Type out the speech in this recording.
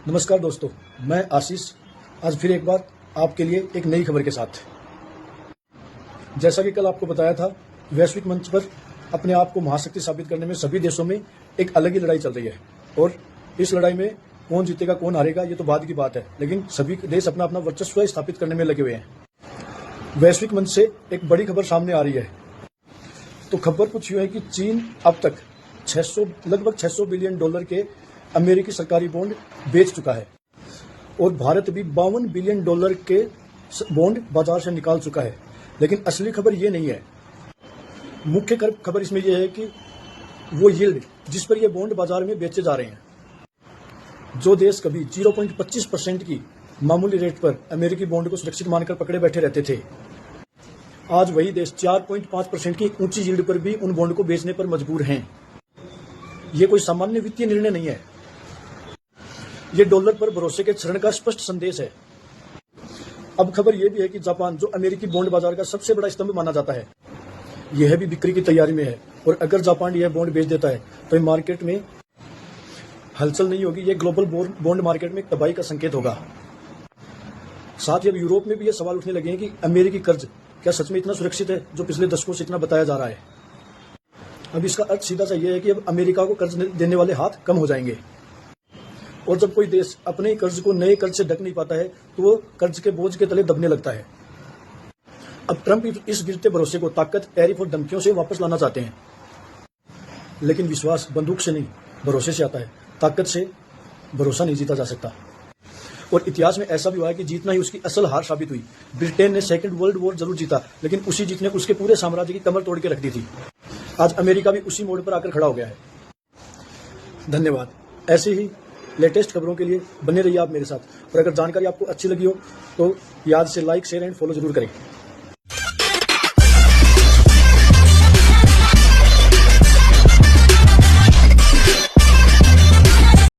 नमस्कार दोस्तों, मैं आशीष आज फिर एक बार आपके लिए एक नई खबर के साथ। जैसा कि कल आपको बताया था, वैश्विक मंच पर अपने आप को महाशक्ति साबित करने में सभी देशों में एक अलग ही लड़ाई चल रही है और इस लड़ाई में कौन जीतेगा कौन हारेगा ये तो बाद की बात है, लेकिन सभी देश अपना अपना वर्चस्व स्थापित करने में लगे हुए हैं। वैश्विक मंच से एक बड़ी खबर सामने आ रही है। तो खबर कुछ यूं है कि चीन अब तक लगभग 600 बिलियन डॉलर के अमेरिकी सरकारी बॉन्ड बेच चुका है और भारत भी 52 बिलियन डॉलर के बॉन्ड बाजार से निकाल चुका है। लेकिन असली खबर ये नहीं है। मुख्य खबर इसमें यह है कि वो यील्ड जिस पर ये बॉन्ड बाजार में बेचे जा रहे हैं, जो देश कभी 0.25% की मामूली रेट पर अमेरिकी बॉन्ड को सुरक्षित मानकर पकड़े बैठे रहते थे, आज वही देश 4.5% की ऊंची यील्ड पर भी उन बॉन्ड को बेचने पर मजबूर हैं। ये कोई सामान्य वित्तीय निर्णय नहीं है, ये डॉलर पर भरोसे के क्षरण का स्पष्ट संदेश है। अब खबर यह भी है कि जापान, जो अमेरिकी बॉन्ड बाजार का सबसे बड़ा स्तंभ माना जाता है, यह भी बिक्री की तैयारी में है और अगर जापान यह बॉन्ड बेच देता है तो मार्केट में हलचल नहीं होगी। यह ग्लोबल बॉन्ड मार्केट में तबाही का संकेत होगा। साथ ही अब यूरोप में भी यह सवाल उठने लगे हैं कि अमेरिकी कर्ज क्या सच में इतना सुरक्षित है जो पिछले दशकों से इतना बताया जा रहा है। अब इसका अर्थ सीधा सा यह है कि अब अमेरिका को कर्ज देने वाले हाथ कम हो जाएंगे और जब कोई देश अपने ही कर्ज को नए कर्ज से ढक नहीं पाता है तो वो कर्ज के बोझ के तले दबने लगता है। अब ट्रंप इस गिरते भरोसे को ताकत, टैरिफ और धमकियों से वापस लाना चाहते हैं, लेकिन विश्वास बंदूक से नहीं भरोसे से आता है। ताकत से भरोसा नहीं जीता जा सकता और इतिहास में ऐसा भी हुआ है कि जीतना ही उसकी असल हार साबित हुई। ब्रिटेन ने सेकेंड वर्ल्ड वॉर जरूर जीता, लेकिन उसी जीत ने उसके पूरे साम्राज्य की कमर तोड़ के रख दी थी। आज अमेरिका भी उसी मोड़ पर आकर खड़ा हो गया है। धन्यवाद। ऐसे ही लेटेस्ट खबरों के लिए बने रहिए आप मेरे साथ और अगर जानकारी आपको अच्छी लगी हो तो याद से लाइक, शेयर एंड फॉलो जरूर करें।